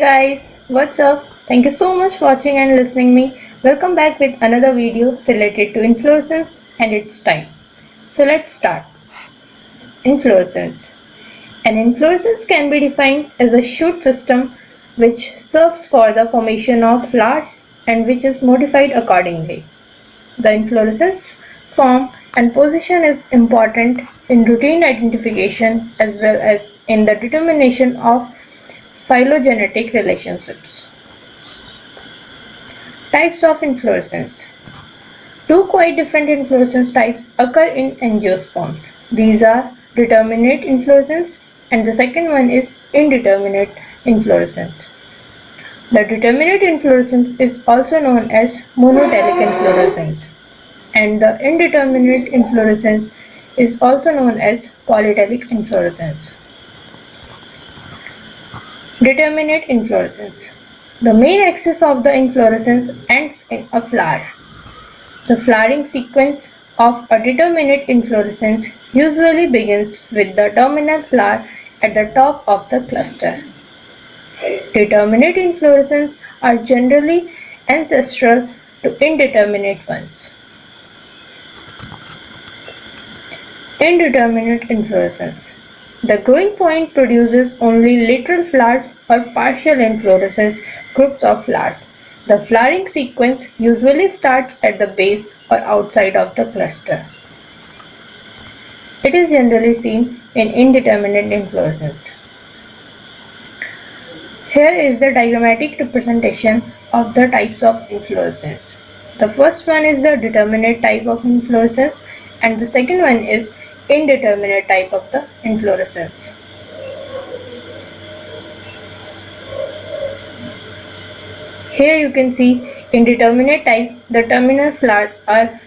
guys, what's up? Thank you so much for watching and listening me. Welcome back with another video related to inflorescence and its time. So let's start. Inflorescence. An inflorescence can be defined as a shoot system which serves for the formation of flowers and which is modified accordingly. The inflorescence form and position is important in routine identification as well as in the determination of phylogenetic relationships. Types of inflorescence. Two quite different inflorescence types occur in angiosperms. These are determinate inflorescence and the second one is indeterminate inflorescence. The determinate inflorescence is also known as monotelic inflorescence and the indeterminate inflorescence is also known as polytelic inflorescence. Determinate inflorescence. The main axis of the inflorescence ends in a flower. The flowering sequence of a determinate inflorescence usually begins with the terminal flower at the top of the cluster. Determinate inflorescences are generally ancestral to indeterminate ones. Indeterminate inflorescence. The growing point produces only lateral flowers or partial inflorescence groups of flowers. The flowering sequence usually starts at the base or outside of the cluster. It is generally seen in indeterminate inflorescence. Here is the diagrammatic representation of the types of inflorescence. The first one is the determinate type of inflorescence and the second one is indeterminate type of the inflorescence. Here you can see in determinate type the terminal flowers are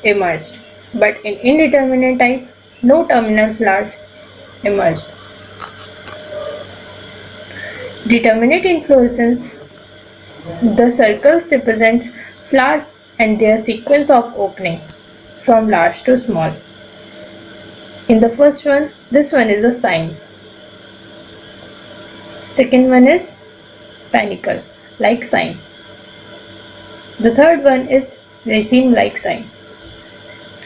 emerged, but in indeterminate type no terminal flowers emerged. Determinate inflorescence, the circles represents flowers and their sequence of opening from large to small. In the first one, this one is a cyme. Second one is panicle, like cyme. The third one is raceme, like cyme.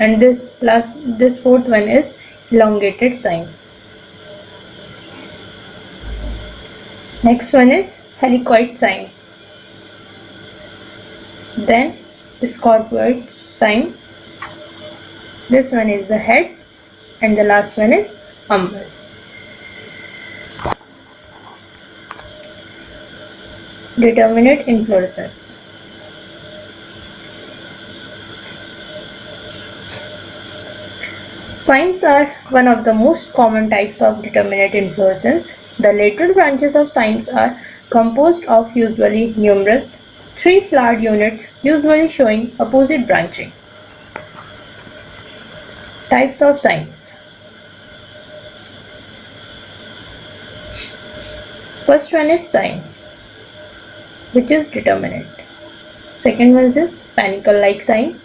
And this fourth one is elongated cyme. Next one is helicoid cyme. Then scorpioid cyme. This one is the head. And the last one is umbel. Determinate inflorescence. Cymes are one of the most common types of determinate inflorescence. The lateral branches of cymes are composed of usually numerous 3-flowered units, usually showing opposite branching. Types of cymes. First one is cyme, which is determinate. Second one is panicle like cyme.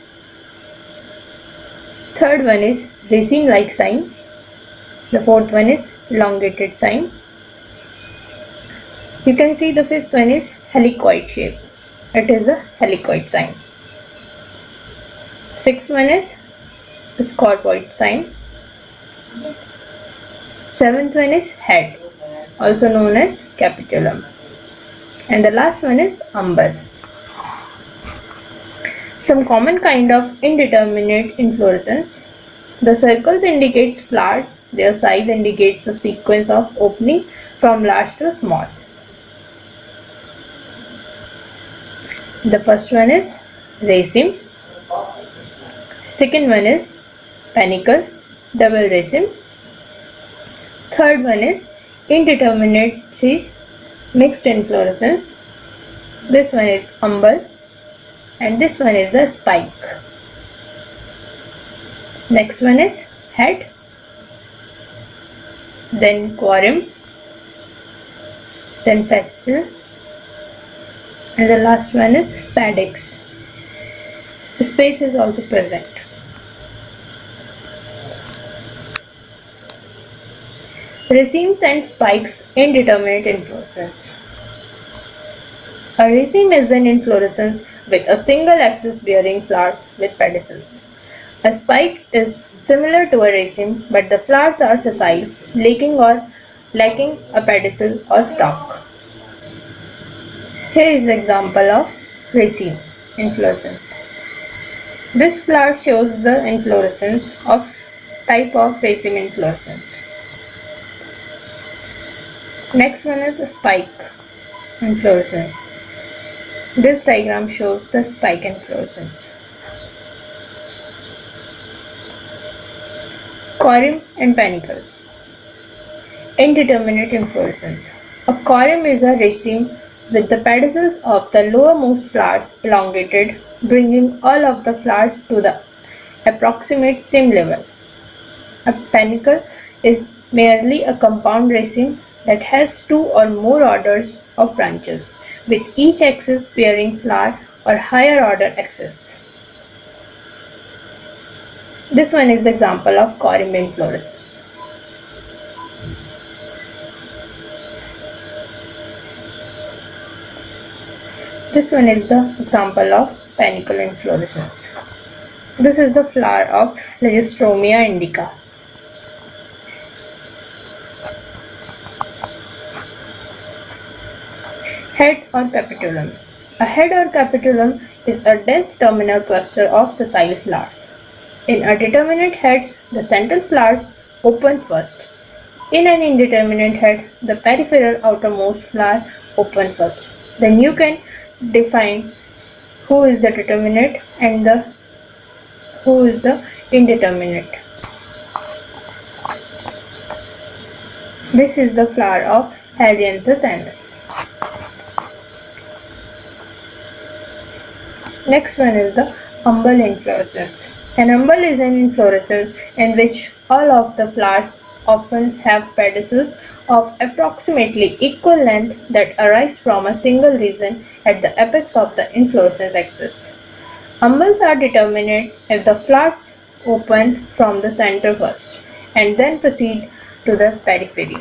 Third one is raceme like cyme. The fourth one is elongated cyme. You can see the fifth one is helicoid shape. It is a helicoid cyme. Sixth one is scorpioid cyme. Seventh one is head, also known as capitulum. And the last one is umbel. Some common kind of indeterminate inflorescence. The circles indicates flowers. Their size indicates the sequence of opening from large to small. The first one is raceme. Second one is panicle, double raceme. Third one is indeterminate mixed inflorescence. This one is umbel and this one is the spike. Next one is head, then quarrym, then fascicle, and the last one is spadix. The space is also present. Racemes and spikes indeterminate inflorescence. A raceme is an inflorescence with a single axis bearing flowers with pedicels. A spike is similar to a raceme, but the flowers are sessile, lacking a pedicel or stalk. Here is the example of raceme inflorescence. This flower shows the inflorescence of type of raceme inflorescence. Next one is a spike inflorescence. This diagram shows the spike inflorescence. Corymb and panicles. Indeterminate inflorescence. A corymb is a raceme with the pedicels of the lowermost flowers elongated, bringing all of the flowers to the approximate same level. A panicle is merely a compound raceme that has two or more orders of branches, with each axis bearing flower or higher order axis. This one is the example of corymb inflorescence. This one is the example of panicle inflorescence. This is the flower of Legistromia indica. Head or capitulum. A head or capitulum is a dense terminal cluster of sessile flowers. In a determinate head, the central flowers open first. In an indeterminate head, the peripheral outermost flower open first. Then you can define who is the determinate and who is the indeterminate. This is the flower of Helianthus anus. Next one is the umbel inflorescence. An umbel is an inflorescence in which all of the flowers often have pedicels of approximately equal length that arise from a single region at the apex of the inflorescence axis. Umbels are determinate if the flowers open from the center first and then proceed to the periphery.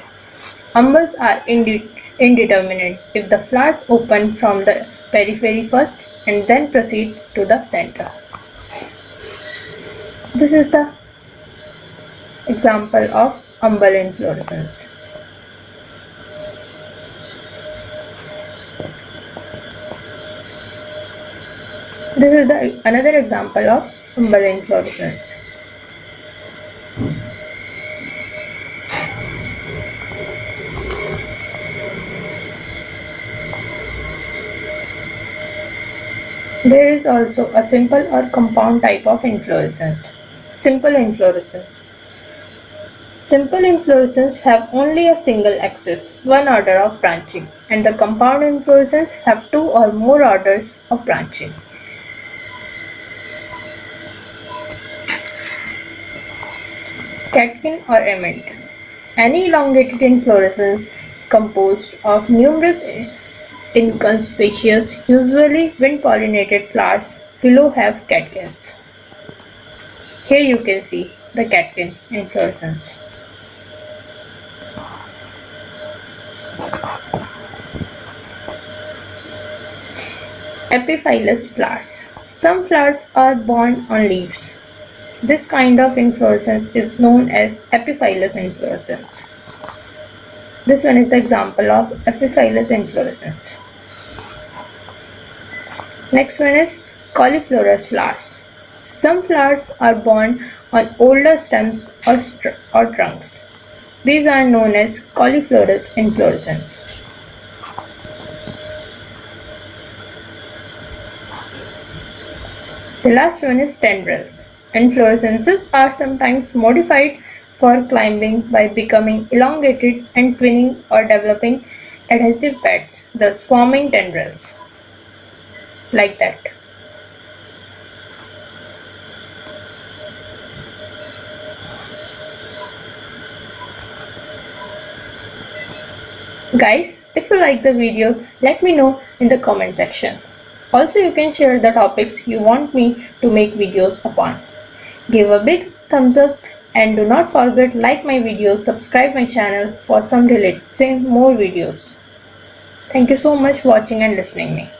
Umbels are indeterminate if the flowers open from the periphery first and then proceed to the center. This is the example of umbel inflorescence. This is another example of umbel inflorescence. There is also a simple or compound type of inflorescence. Simple inflorescence. Simple inflorescence have only a single axis, one order of branching, and the compound inflorescence have two or more orders of branching. Catkin or ament. Any elongated inflorescence composed of numerous inconspicuous, usually wind-pollinated flowers below have catkins. Here you can see the catkin inflorescence. Epiphyllous flowers. Some flowers are borne on leaves. This kind of inflorescence is known as epiphyllous inflorescence. This one is the example of epiphyllous inflorescence. Next one is cauliflowerous flowers. Some flowers are borne on older stems or trunks. These are known as cauliflowerous inflorescence. The last one is tendrils. Inflorescences are sometimes modified for climbing by becoming elongated and twinning or developing adhesive pads, thus forming tendrils. Like that. Guys, if you like the video, let me know in the comment section. Also, you can share the topics you want me to make videos upon. Give a big thumbs up and do not forget like my videos, subscribe my channel for some related more videos. Thank you so much for watching and listening me.